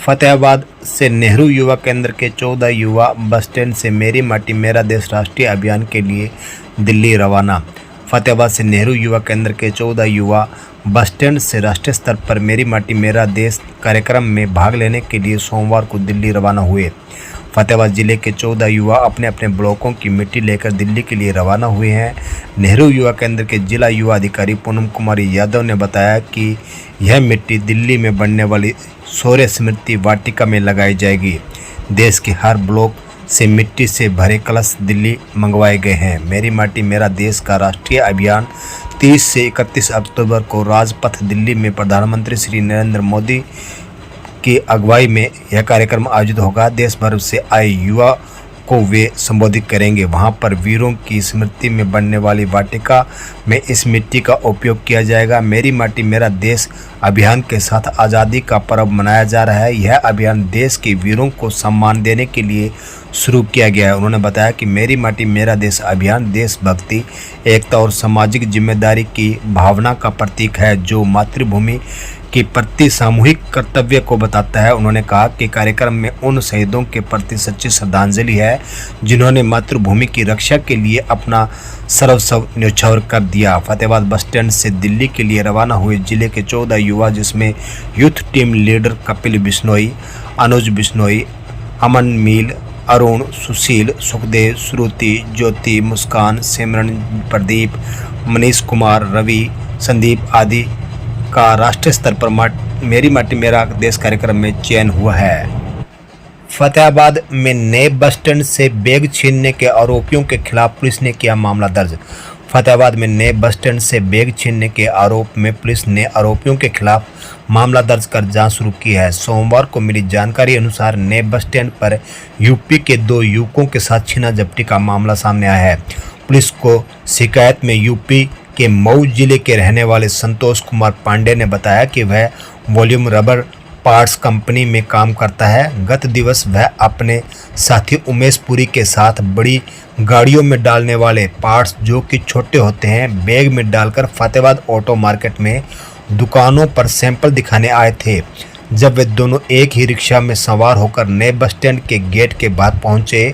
फतेहाबाद से नेहरू युवा केंद्र के 14 युवा बस स्टैंड से मेरी माटी मेरा देश राष्ट्रीय अभियान के लिए दिल्ली रवाना। फतेहाबाद से नेहरू युवा केंद्र के 14 युवा बस स्टैंड से राष्ट्रीय स्तर पर मेरी माटी मेरा देश कार्यक्रम में भाग लेने के लिए सोमवार को दिल्ली रवाना हुए। फतेहाबाद जिले के 14 युवा अपने अपने ब्लॉकों की मिट्टी लेकर दिल्ली के लिए रवाना हुए हैं। नेहरू युवा केंद्र के जिला युवा अधिकारी पूनम कुमारी यादव ने बताया कि यह मिट्टी दिल्ली में बनने वाली शौर्य स्मृति वाटिका में लगाई जाएगी। देश के हर ब्लॉक से मिट्टी से भरे कलश दिल्ली मंगवाए गए हैं। मेरी माटी मेरा देश का राष्ट्रीय अभियान 30 से 31 अक्टूबर को राजपथ दिल्ली में प्रधानमंत्री श्री नरेंद्र मोदी की अगुवाई में यह कार्यक्रम आयोजित होगा। देश भर से आए युवा को वे संबोधित करेंगे। वहां पर वीरों की स्मृति में बनने वाली वाटिका में इस मिट्टी का उपयोग किया जाएगा। मेरी माटी मेरा देश अभियान के साथ आज़ादी का पर्व मनाया जा रहा है। यह अभियान देश के वीरों को सम्मान देने के लिए शुरू किया गया है। उन्होंने बताया कि मेरी माटी मेरा देश अभियान देशभक्ति, एकता और सामाजिक जिम्मेदारी की भावना का प्रतीक है, जो मातृभूमि के प्रति सामूहिक कर्तव्य को बताता है। उन्होंने कहा कि कार्यक्रम में उन शहीदों के प्रति सच्ची श्रद्धांजलि है जिन्होंने मातृभूमि की रक्षा के लिए अपना सर्वस्व न्यौछावर कर दिया। फतेहाबाद बस स्टैंड से दिल्ली के लिए रवाना हुए जिले के 14 युवा, जिसमें youth team leader Kapil Bishnoi, Anuj Bishnoi, Aman Meel, Arun, Sushil, Sukhdev, Shruti, Jyoti, Muskan, Simran, Pradeep, Manish Kumar, Ravi, Sandeep आदि का राष्ट्रीय स्तर पर मेरी माटी मेरा देश कार्यक्रम में चयन हुआ है। फतेहाबाद में नए बस स्टैंड से बैग छीनने के आरोपियों के खिलाफ पुलिस ने किया मामला दर्ज। फतेहाबाद में नए बस स्टैंड से बैग छीनने के आरोप में पुलिस ने आरोपियों के खिलाफ मामला दर्ज कर जांच शुरू की है। सोमवार को मिली जानकारी अनुसार नए बस स्टैंड पर यूपी के 2 युवकों के साथ छीना झपटी का मामला सामने आया है। पुलिस को शिकायत में यूपी के मऊ जिले के रहने वाले संतोष कुमार पांडे ने बताया कि वह वॉल्यूम रबर पार्ट्स कंपनी में काम करता है। गत दिवस वह अपने साथी उमेश पुरी के साथ बड़ी गाड़ियों में डालने वाले पार्ट्स, जो कि छोटे होते हैं, बैग में डालकर फतेहाबाद ऑटो मार्केट में दुकानों पर सैंपल दिखाने आए थे। जब वे दोनों एक ही रिक्शा में सवार होकर नए बस स्टैंड के गेट के बाहर पहुंचे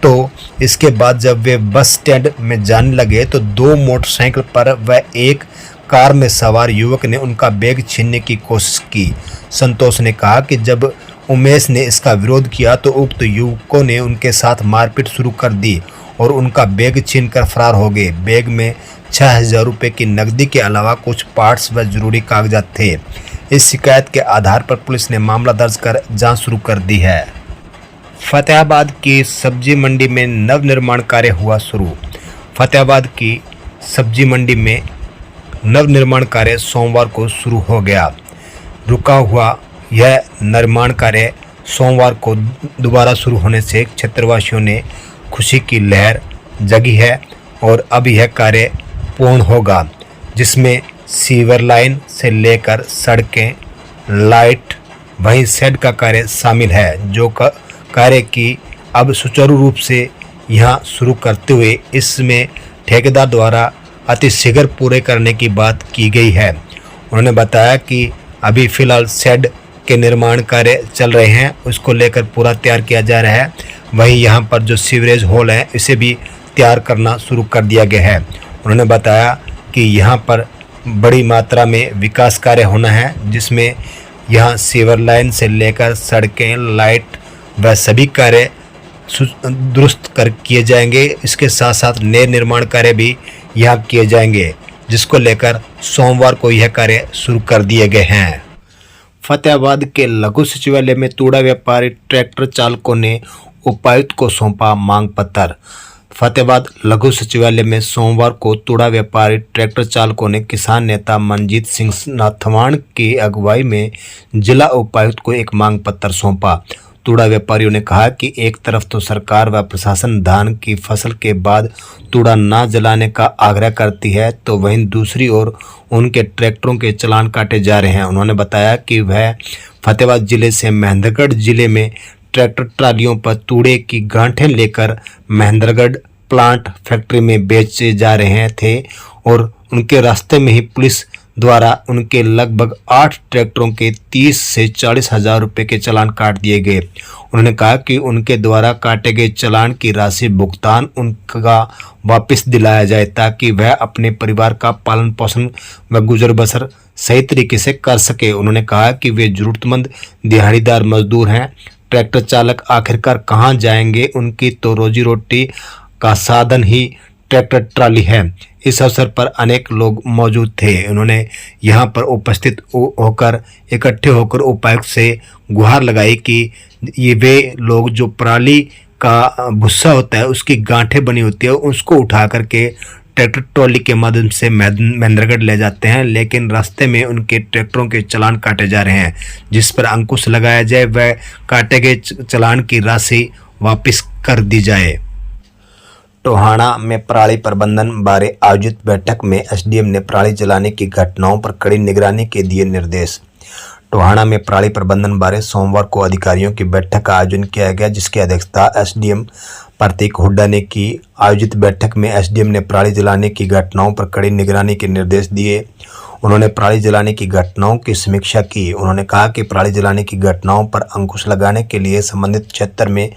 तो इसके बाद जब वे बस स्टैंड में जाने लगे तो 2 मोटरसाइकिल पर व एक कार में सवार युवक ने उनका बैग छीनने की कोशिश की। संतोष ने कहा कि जब उमेश ने इसका विरोध किया तो उक्त युवकों ने उनके साथ मारपीट शुरू कर दी और उनका बैग छीनकर फरार हो गए। बैग में 6000 रुपये की नकदी के अलावा कुछ पार्ट्स व जरूरी कागजात थे। इस शिकायत के आधार पर पुलिस ने मामला दर्ज कर जाँच शुरू कर दी है। फतेहाबाद की सब्जी मंडी में नवनिर्माण कार्य हुआ शुरू। फतेहाबाद की सब्जी मंडी में नवनिर्माण कार्य सोमवार को शुरू हो गया। रुका हुआ यह निर्माण कार्य सोमवार को दोबारा शुरू होने से क्षेत्रवासियों ने खुशी की लहर जगी है और अब यह कार्य पूर्ण होगा, जिसमें सीवर लाइन से लेकर सड़कें, लाइट, वहीं शेड का कार्य शामिल है, जो कार्य की अब सुचारू रूप से यहां शुरू करते हुए इसमें ठेकेदार द्वारा अतिशीघ्र पूरे करने की बात की गई है। उन्होंने बताया कि अभी फिलहाल शेड के निर्माण कार्य चल रहे हैं, उसको लेकर पूरा तैयार किया जा रहा है। वहीं यहां पर जो सीवरेज होल है इसे भी तैयार करना शुरू कर दिया गया है। उन्होंने बताया कि यहां पर बड़ी मात्रा में विकास कार्य होना है, जिसमें यहां सीवर लाइन से लेकर सड़कें, लाइट वह सभी कार्य दुरुस्त कर किए जाएंगे। इसके साथ साथ नए निर्माण कार्य भी यहाँ किए जाएंगे, जिसको लेकर सोमवार को यह कार्य शुरू कर दिए गए हैं। फतेहाबाद के लघु सचिवालय में तूड़ा व्यापारी ट्रैक्टर चालकों ने उपायुक्त को सौंपा मांग पत्र। फतेहाबाद लघु सचिवालय में सोमवार को तूड़ा व्यापारी ट्रैक्टर चालकों ने किसान नेता मनजीत सिंह नाथवान की अगुवाई में जिला उपायुक्त को एक मांग पत्र सौंपा। तूड़ा व्यापारियों ने कहा कि एक तरफ तो सरकार व प्रशासन धान की फसल के बाद तूड़ा न जलाने का आग्रह करती है, तो वहीं दूसरी ओर उनके ट्रैक्टरों के चालान काटे जा रहे हैं। उन्होंने बताया कि वह फतेहाबाद जिले से महेंद्रगढ़ जिले में ट्रैक्टर ट्रालियों पर तूड़े की गांठें लेकर महेंद्रगढ़ प्लांट फैक्ट्री में बेचे जा रहे थे और उनके रास्ते में ही पुलिस द्वारा उनके लगभग 8 ट्रैक्टरों के 30 से 40 हजार रुपये के चालान काट दिए गए। उन्होंने कहा कि उनके द्वारा काटे गए चालान की राशि भुगतान उनका वापस दिलाया जाए ताकि वह अपने परिवार का पालन पोषण व गुजर बसर सही तरीके से कर सके। उन्होंने कहा कि वे जरूरतमंद दिहाड़ीदार मजदूर हैं। ट्रैक्टर चालक आखिरकार कहां जाएंगे? उनकी तो रोजी रोटी का साधन ही ट्रैक्टर ट्राली है। इस अवसर पर अनेक लोग मौजूद थे। उन्होंने यहां पर उपस्थित होकर इकट्ठे होकर उपायुक्त से गुहार लगाई कि ये वे लोग जो पराली का भुस्सा होता है उसकी गांठें बनी होती है उसको उठा करके ट्रैक्टर ट्रॉली के माध्यम से महेंद्रगढ़ ले जाते हैं, लेकिन रास्ते में उनके ट्रैक्टरों के चालान काटे जा रहे हैं, जिस पर अंकुश लगाया जाए व काटे गए चालान की राशि वापस कर दी जाए। टोहाना में पराली प्रबंधन बारे आयोजित बैठक में एसडीएम ने पराली जलाने की घटनाओं पर कड़ी निगरानी के दिए निर्देश। टोहाना में पराली प्रबंधन बारे सोमवार को अधिकारियों की बैठक का आयोजन किया गया, जिसकी अध्यक्षता एसडीएम प्रतीक हुड्डा ने की। आयोजित बैठक में एसडीएम ने पराली जलाने की घटनाओं पर कड़ी निगरानी के निर्देश दिए। उन्होंने पराली जलाने की घटनाओं की समीक्षा की। उन्होंने कहा कि पराली जलाने की घटनाओं पर अंकुश लगाने के लिए संबंधित क्षेत्र में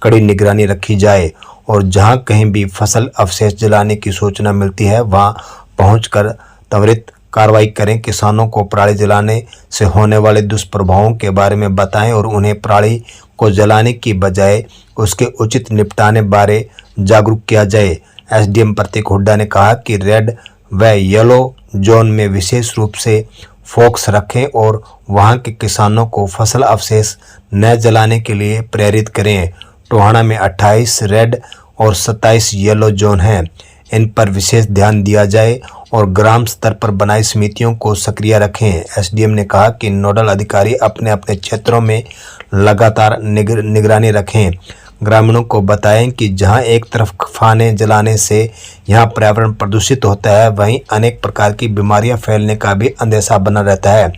कड़ी निगरानी रखी जाए और जहां कहीं भी फसल अवशेष जलाने की सूचना मिलती है वहां पहुंचकर त्वरित कार्रवाई करें। किसानों को पराली जलाने से होने वाले दुष्प्रभावों के बारे में बताएं और उन्हें पराली को जलाने की बजाय उसके उचित निपटाने बारे जागरूक किया जाए। एसडीएम प्रतीक हुड्डा ने कहा कि रेड व येलो जोन में विशेष रूप से फोकस रखें और वहां के किसानों को फसल अवशेष न जलाने के लिए प्रेरित करें। टोहाना में 28 रेड और 27 येलो जोन हैं। इन पर विशेष ध्यान दिया जाए और ग्राम स्तर पर बनाई समितियों को सक्रिय रखें। एसडीएम ने कहा कि नोडल अधिकारी अपने अपने क्षेत्रों में लगातार निगरानी रखें। ग्रामीणों को बताएं कि जहां एक तरफ फाने जलाने से यहां पर्यावरण प्रदूषित होता है, वहीं अनेक प्रकार की बीमारियां फैलने का भी अंदेशा बना रहता है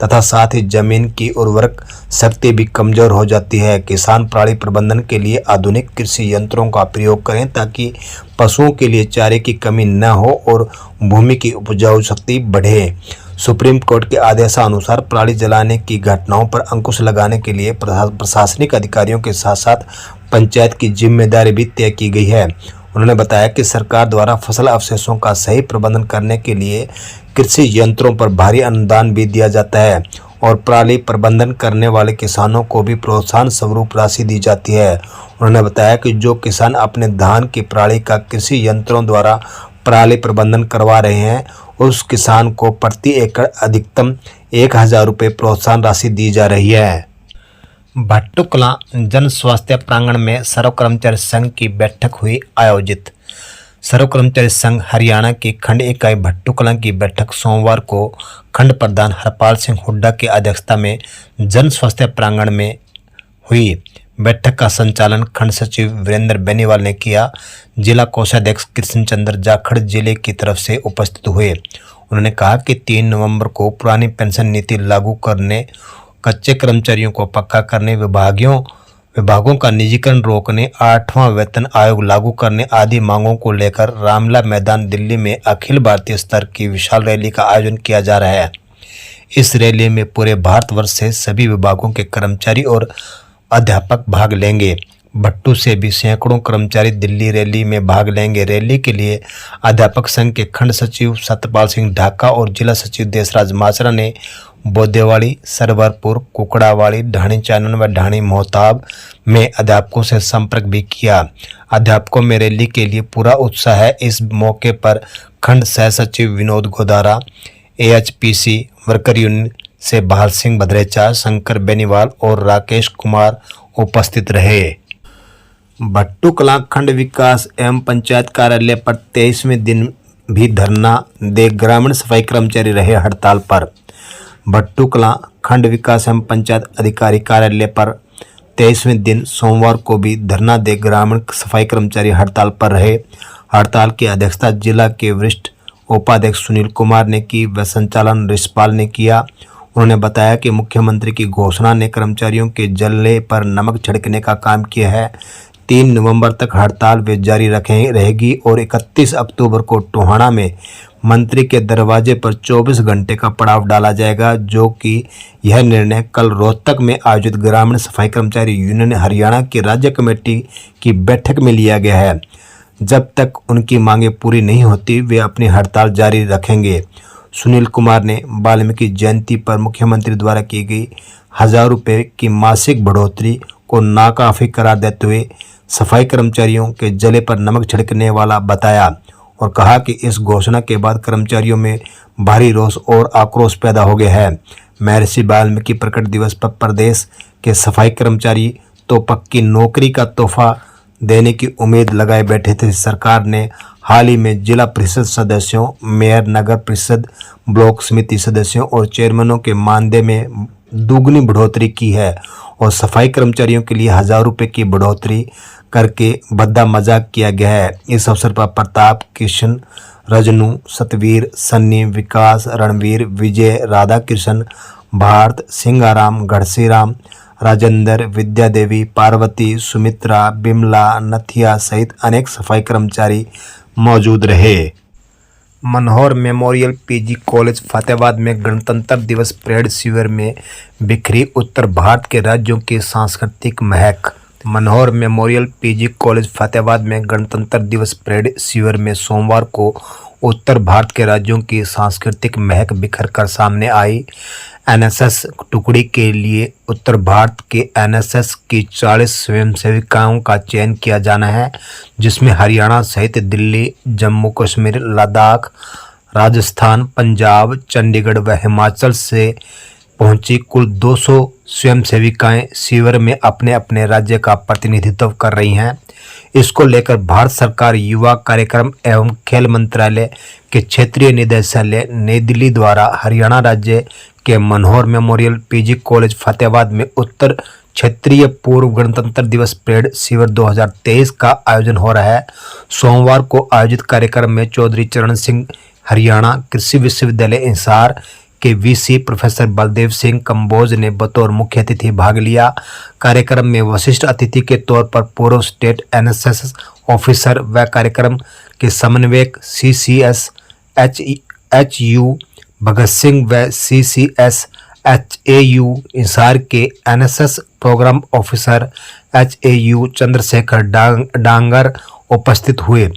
तथा साथ ही जमीन की उर्वरक शक्ति भी कमजोर हो जाती है। किसान पराली प्रबंधन के लिए आधुनिक कृषि यंत्रों का प्रयोग करें ताकि पशुओं के लिए चारे की कमी न हो और भूमि की उपजाऊ शक्ति बढ़े। सुप्रीम कोर्ट के आदेशानुसार पराली जलाने की घटनाओं पर अंकुश लगाने के लिए प्रशासनिक अधिकारियों के साथ साथ पंचायत की जिम्मेदारी भी तय की गई है। उन्होंने बताया कि सरकार द्वारा फसल अवशेषों का सही प्रबंधन करने के लिए कृषि यंत्रों पर भारी अनुदान भी दिया जाता है और पराली प्रबंधन करने वाले किसानों को भी प्रोत्साहन स्वरूप राशि दी जाती है। उन्होंने बताया कि जो किसान अपने धान की पराली का कृषि यंत्रों द्वारा पराली प्रबंधन करवा रहे हैं उस किसान को प्रति एकड़ अधिकतम 1000 रुपये प्रोत्साहन राशि दी जा रही है। भट्टुकला जन स्वास्थ्य प्रांगण में सर्व कर्मचारी संघ की बैठक हुई आयोजित। सर्व कर्मचारी संघ हरियाणा की खंड इकाई भट्टुकला की बैठक सोमवार को खंड प्रधान हरपाल सिंह हुड्डा की अध्यक्षता में जन स्वास्थ्य प्रांगण में हुई। बैठक का संचालन खंड सचिव वीरेंद्र बेनीवाल ने किया। जिला कोषाध्यक्ष कृष्ण चंद्र जाखड़ जिले की तरफ से उपस्थित हुए। उन्होंने कहा कि 3 नवंबर को पुरानी पेंशन नीति लागू करने, कच्चे कर्मचारियों को पक्का करने, विभागों का निजीकरण रोकने, 8वां वेतन आयोग लागू करने आदि मांगों को लेकर रामलीला मैदान दिल्ली में अखिल भारतीय स्तर की विशाल रैली का आयोजन किया जा रहा है। इस रैली में पूरे भारतवर्ष से सभी विभागों के कर्मचारी और अध्यापक भाग लेंगे। भट्टू से भी सैकड़ों कर्मचारी दिल्ली रैली में भाग लेंगे। रैली के लिए अध्यापक संघ के खंड सचिव सत्यपाल सिंह ढाका और जिला सचिव देशराज माचरा ने बोदेवाड़ी, सरवरपुर, कुकड़ावाड़ी, ढाणी चानन व ढाणी मोहताब में अध्यापकों से संपर्क भी किया। अध्यापकों में रैली के लिए पूरा उत्साह है। इस मौके पर खंड सह सचिव Vinod Godara, AHPC worker union से बहाल सिंह भद्रेचा, शंकर बेनीवाल और राकेश कुमार उपस्थित रहे। भट्टुकला खंड विकास एवं पंचायत कार्यालय पर 23वें दिन भी धरना दे ग्रामीण सफाई कर्मचारी रहे हड़ताल पर। भट्टुकला खंड विकास एवं पंचायत अधिकारी कार्यालय पर 23वें दिन सोमवार को भी धरना दे ग्रामीण सफाई कर्मचारी हड़ताल पर रहे। हड़ताल की अध्यक्षता जिला के वरिष्ठ उपाध्यक्ष सुनील कुमार ने की व संचालन रिषपाल ने किया। उन्होंने बताया कि मुख्यमंत्री की घोषणा ने कर्मचारियों के जल्ले पर नमक छिड़कने का काम किया है। 3 नवंबर तक हड़ताल वे जारी रहेगी और 31 अक्टूबर को टोहाना में मंत्री के दरवाजे पर 24 घंटे का पड़ाव डाला जाएगा, जो कि यह निर्णय कल रोहतक में आयोजित ग्रामीण सफाई कर्मचारी यूनियन हरियाणा की राज्य कमेटी की बैठक में लिया गया है। जब तक उनकी मांगें पूरी नहीं होती वे अपनी हड़ताल जारी रखेंगे। सुनील कुमार ने वाल्मीकि जयंती पर मुख्यमंत्री द्वारा की गई 1000 रुपये की मासिक बढ़ोतरी को नाकाफी करार देते हुए सफाई कर्मचारियों के जले पर नमक छिड़कने वाला बताया और कहा कि इस घोषणा के बाद कर्मचारियों में भारी रोष और आक्रोश पैदा हो गया है। महर्षि वाल्मीकि प्रकट दिवस पर प्रदेश के सफाई कर्मचारी तो पक्की नौकरी का तोहफा देने की उम्मीद लगाए बैठे थे। सरकार ने हाल ही में जिला परिषद सदस्यों, मेयर, नगर परिषद, ब्लॉक समिति सदस्यों और चेयरमैनों के मानदेय में दुगनी बढ़ोतरी की है और सफाई कर्मचारियों के लिए 1000 रुपये की बढ़ोतरी करके भद्दा मजाक किया गया है। इस अवसर पर प्रताप, किशन, रजनू, सतवीर, सन्नी, विकास, रणवीर, विजय, राधा कृष्ण, भारत, सिंगाराम, घड़सीराम, राजेंद्र, विद्या देवी, पार्वती, सुमित्रा, बिमला, नथिया सहित अनेक सफाई कर्मचारी मौजूद रहे। मनोहर मेमोरियल पीजी कॉलेज फतेहाबाद में गणतंत्र दिवस परेड शिविर में बिखरी उत्तर भारत के राज्यों की सांस्कृतिक महक। मनोहर मेमोरियल पीजी कॉलेज फतेहाबाद में गणतंत्र दिवस परेड शिविर में सोमवार को उत्तर भारत के राज्यों की सांस्कृतिक महक बिखर कर सामने आई। एनएसएस टुकड़ी के लिए उत्तर भारत के एनएसएस की 40 स्वयंसेविकाओं का चयन किया जाना है, जिसमें हरियाणा सहित दिल्ली, जम्मू कश्मीर, लद्दाख, राजस्थान, पंजाब, चंडीगढ़ व हिमाचल से पहुंची कुल 200 स्वयंसेविकाएं शिविर में अपने अपने राज्य का प्रतिनिधित्व कर रही हैं। इसको लेकर भारत सरकार युवा कार्यक्रम एवं खेल मंत्रालय के क्षेत्रीय निदेशालय नई दिल्ली द्वारा हरियाणा राज्य के मनोहर मेमोरियल पीजी कॉलेज फतेहाबाद में उत्तर क्षेत्रीय पूर्व गणतंत्र दिवस परेड शिविर 2023 का आयोजन हो रहा है। सोमवार को आयोजित कार्यक्रम में चौधरी चरण सिंह हरियाणा कृषि विश्वविद्यालय हिसार के वीसी प्रोफेसर बलदेव सिंह कंबोज ने बतौर मुख्य अतिथि भाग लिया। कार्यक्रम में वरिष्ठ अतिथि के तौर पर पूर्व स्टेट एनएसएस ऑफिसर व कार्यक्रम के समन्वयक सीसीएस एचयू भगत सिंह व सीसीएस एचएयू हिसार के एनएसएस प्रोग्राम ऑफिसर एचएयू चंद्रशेखर डांगर उपस्थित हुए।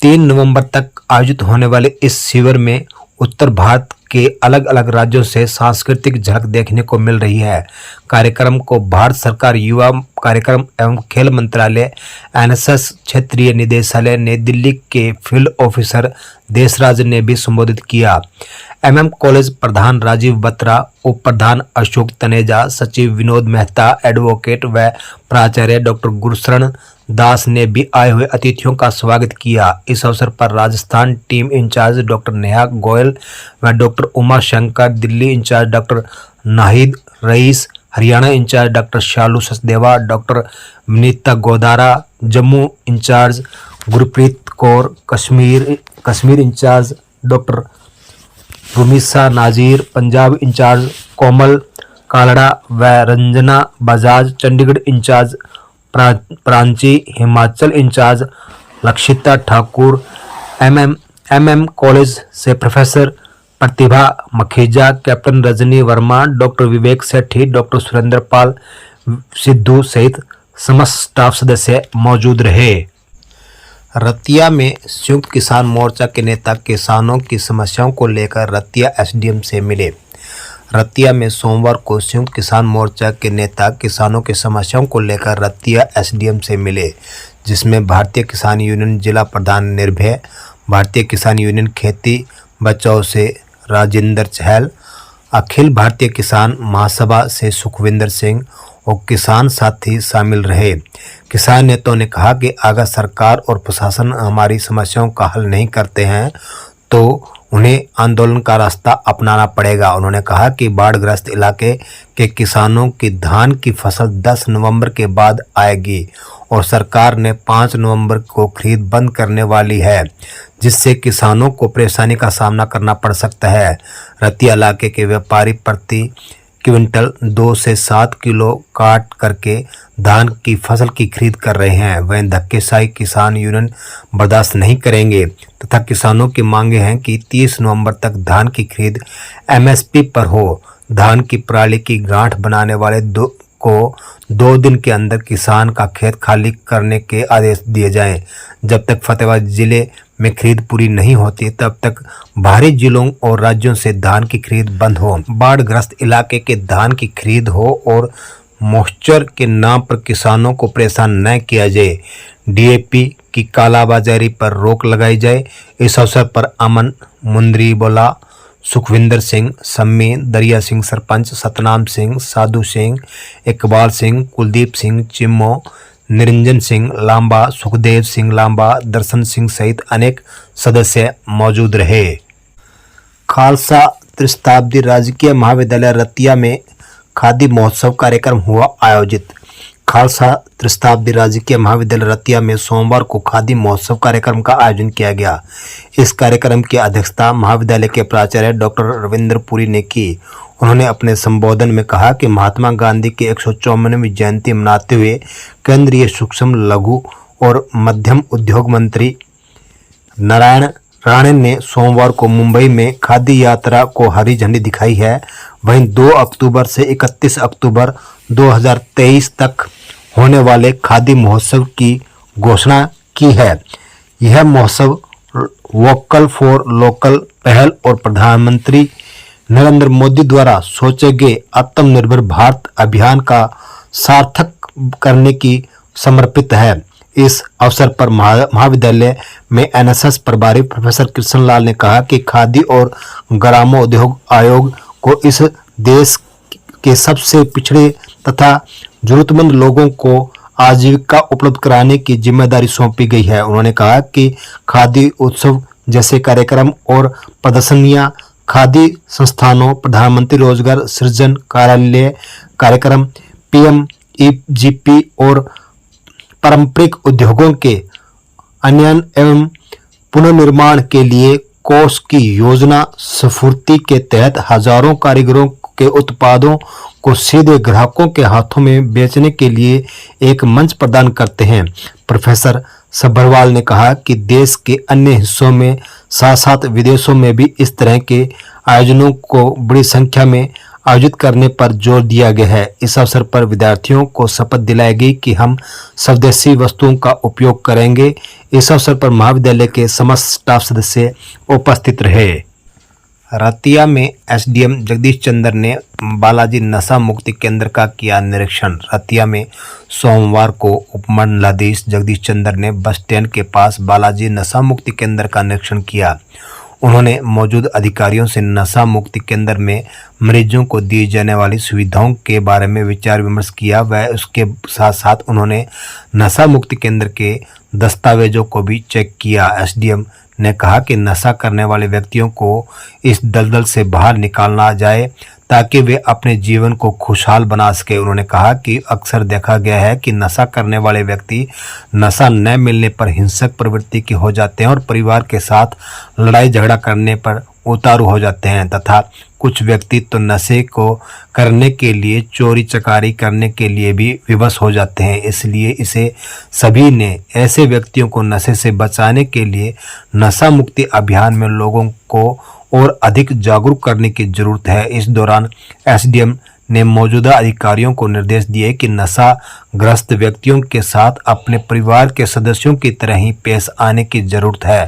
3 नवंबर तक आयोजित होने वाले इस शिविर में उत्तर भारत के अलग अलग राज्यों से सांस्कृतिक झलक देखने को मिल रही है। कार्यक्रम को भारत सरकार युवा कार्यक्रम एवं खेल मंत्रालय एनएसएस क्षेत्रीय निदेशालय नई दिल्ली के फील्ड ऑफिसर देशराज ने भी संबोधित किया। एमएम कॉलेज प्रधान राजीव बत्रा, उप प्रधान अशोक तनेजा, सचिव विनोद मेहता, एडवोकेट व प्राचार्य डॉक्टर गुरशरण दास ने भी आए हुए अतिथियों का स्वागत किया। इस अवसर पर Rajasthan team incharge doctor Neha Goyal व doctor Uma Shankar, Delhi incharge doctor Nahid Rais, Haryana incharge doctor Shalu Sachdeva, doctor Vinita Godara, Jammu incharge Gurpreet Kaur, Kashmir incharge doctor Rumisa Nazir, Punjab incharge Komal Kalra व Ranjana Bajaj, Chandigarh incharge Prachi, Himachal incharge Lakshita Thakur, MM college से professor Pratibha Makhija, captain Rajni Verma, doctor Vivek Sethi, doctor Surendra Pal Sidhu सहित समस्त स्टाफ सदस्य मौजूद रहे। रतिया में संयुक्त किसान मोर्चा के नेता किसानों की समस्याओं को लेकर रतिया एसडीएम से मिले। रतिया में सोमवार को संयुक्त किसान मोर्चा के नेता किसानों की समस्याओं को लेकर रतिया एसडीएम से मिले, जिसमें भारतीय किसान यूनियन जिला प्रधान निर्भय, भारतीय किसान यूनियन खेती बचाओ से राजेंद्र चहल, अखिल भारतीय किसान महासभा से सुखविंदर सिंह और किसान साथी शामिल रहे। किसान नेताओं ने कहा कि अगर सरकार और प्रशासन हमारी समस्याओं का हल नहीं करते हैं तो उन्हें आंदोलन का रास्ता अपनाना पड़ेगा। उन्होंने कहा कि बाढ़ग्रस्त इलाके के किसानों की धान की फसल 10 नवंबर के बाद आएगी और सरकार ने 5 नवंबर को खरीद बंद करने वाली है, जिससे किसानों को परेशानी का सामना करना पड़ सकता है। रतिया इलाके के व्यापारी प्रति क्विंटल 2 से 7 किलो काट करके धान की फसल की खरीद कर रहे हैं। वहीं धक्केशाही किसान यूनियन बर्दाश्त नहीं करेंगे तथा किसानों की मांगे हैं कि 30 नवंबर तक धान की खरीद एमएसपी पर हो। धान की पराली की गांठ बनाने वाले को 2 दिन के अंदर किसान का खेत खाली करने के आदेश दिए जाएं। जब तक फतेहाबाद जिले में खरीद पूरी नहीं होती तब तक बाहरी जिलों और राज्यों से धान की खरीद बंद हो। बाढ़ ग्रस्त इलाके के धान की खरीद हो और मॉइस्चर के नाम पर किसानों को परेशान न किया जाए। डीएपी की कालाबाजारी पर रोक लगाई जाए। इस अवसर पर अमन मुंदरी बोला, सुखविंदर सिंह, सम्मी, दरिया सिंह सरपंच, सतनाम सिंह, साधु सिंह, इकबाल सिंह, कुलदीप सिंह चिम्मो, निरंजन सिंह लांबा, सुखदेव सिंह लांबा, दर्शन सिंह सहित अनेक सदस्य मौजूद रहे। खालसा त्रिशताब्दी राजकीय महाविद्यालय रतिया में खादी महोत्सव कार्यक्रम हुआ आयोजित। खालसा त्रिशताब्दी राजकीय महाविद्यालय रतिया में सोमवार को खादी महोत्सव कार्यक्रम का आयोजन किया गया। इस कार्यक्रम की अध्यक्षता महाविद्यालय के प्राचार्य डॉक्टर रविंद्र पुरी ने की। उन्होंने अपने संबोधन में कहा कि महात्मा गांधी की 154वीं जयंती मनाते हुए केंद्रीय सूक्ष्म लघु और मध्यम उद्योग मंत्री नारायण राणे ने सोमवार को मुंबई में खादी यात्रा को हरी झंडी दिखाई है। वहीं 2 अक्टूबर से 31 अक्टूबर 2023 तक होने वाले खादी महोत्सव की घोषणा की है। यह महोत्सव वोकल फॉर लोकल पहल और प्रधानमंत्री नरेंद्र मोदी द्वारा सोचे गए आत्मनिर्भर भारत अभियान का सार्थक करने की समर्पित है। इस अवसर पर महाविद्यालय में एनएसएस प्रभारी प्रोफेसर कृष्णलाल ने कहा कि खादी और ग्रामोद्योग आयोग को इस देश के सबसे पिछड़े तथा जरूरतमंद लोगों को आजीविका उपलब्ध कराने की जिम्मेदारी सौंपी गई है। उन्होंने कहा कि खादी उत्सव जैसे कार्यक्रम और प्रदर्शनियां खादी संस्थानों, प्रधानमंत्री रोजगार सृजन कार्यालय कार्यक्रम, पीएमईजीपी और पारंपरिक उद्योगों के उन्नयन एवं पुनर्निर्माण के लिए कोष की योजना स्फूर्ति के तहत हजारों कारीगरों के उत्पादों को सीधे ग्राहकों के हाथों में बेचने के लिए एक मंच प्रदान करते हैं। प्रोफेसर सभरवाल ने कहा कि देश के अन्य हिस्सों में साथ साथ विदेशों में भी इस तरह के आयोजनों को बड़ी संख्या में आयोजित करने पर जोर दिया गया है। इस अवसर पर विद्यार्थियों को शपथ दिलाई गई कि हम स्वदेशी वस्तुओं का उपयोग करेंगे। इस अवसर पर महाविद्यालय के समस्त स्टाफ सदस्य उपस्थित रहे। रतिया में एसडीएम जगदीश चंद्र ने बालाजी नशा मुक्ति केंद्र का किया निरीक्षण। रतिया में सोमवार को उपमंडलाधीश जगदीश चंद्र ने बस स्टैंड के पास बालाजी नशा मुक्ति केंद्र का निरीक्षण किया। उन्होंने मौजूद अधिकारियों से नशा मुक्ति केंद्र में मरीजों को दी जाने वाली सुविधाओं के बारे में विचार विमर्श किया व उसके साथ साथ उन्होंने नशा मुक्ति केंद्र के दस्तावेजों को भी चेक किया। एसडीएम ने कहा कि नशा करने वाले व्यक्तियों को इस दलदल से बाहर निकालना जाए ताकि वे अपने जीवन को खुशहाल बना सके। उन्होंने कहा कि अक्सर देखा गया है कि नशा करने वाले व्यक्ति नशा न मिलने पर हिंसक प्रवृत्ति के हो जाते हैं और परिवार के साथ लड़ाई झगड़ा करने पर उतारू हो जाते हैं तथा कुछ व्यक्ति तो नशे को करने के लिए चोरी चकारी करने के लिए भी विवश हो जाते हैं। इसलिए इसे सभी ने ऐसे व्यक्तियों को नशे से बचाने के लिए नशा मुक्ति अभियान में लोगों को और अधिक जागरूक करने की जरूरत है। इस दौरान एसडीएम ने मौजूदा अधिकारियों को निर्देश दिए कि नशा ग्रस्त व्यक्तियों के साथ अपने परिवार के सदस्यों की तरह ही पेश आने की जरूरत है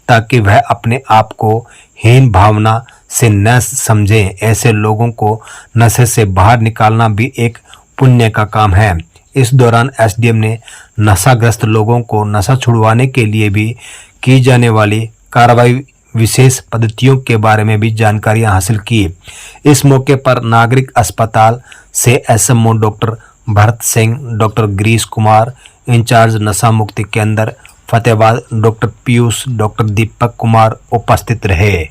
ताकि वह अपने आप को हीन भावना से न समझें। ऐसे लोगों को नशे से बाहर निकालना भी एक पुण्य का काम है। इस दौरान एसडीएम ने नशाग्रस्त लोगों को नशा छुड़वाने के लिए भी की जाने वाली कार्रवाई विशेष पद्धतियों के बारे में भी जानकारियां हासिल की। इस मौके पर नागरिक अस्पताल से SMO doctor Bharat Singh, doctor Girish Kumar, incharge नशा मुक्ति केंद्र फतेहाबाद डॉक्टर पीयूष, डॉक्टर दीपक कुमार उपस्थित रहे।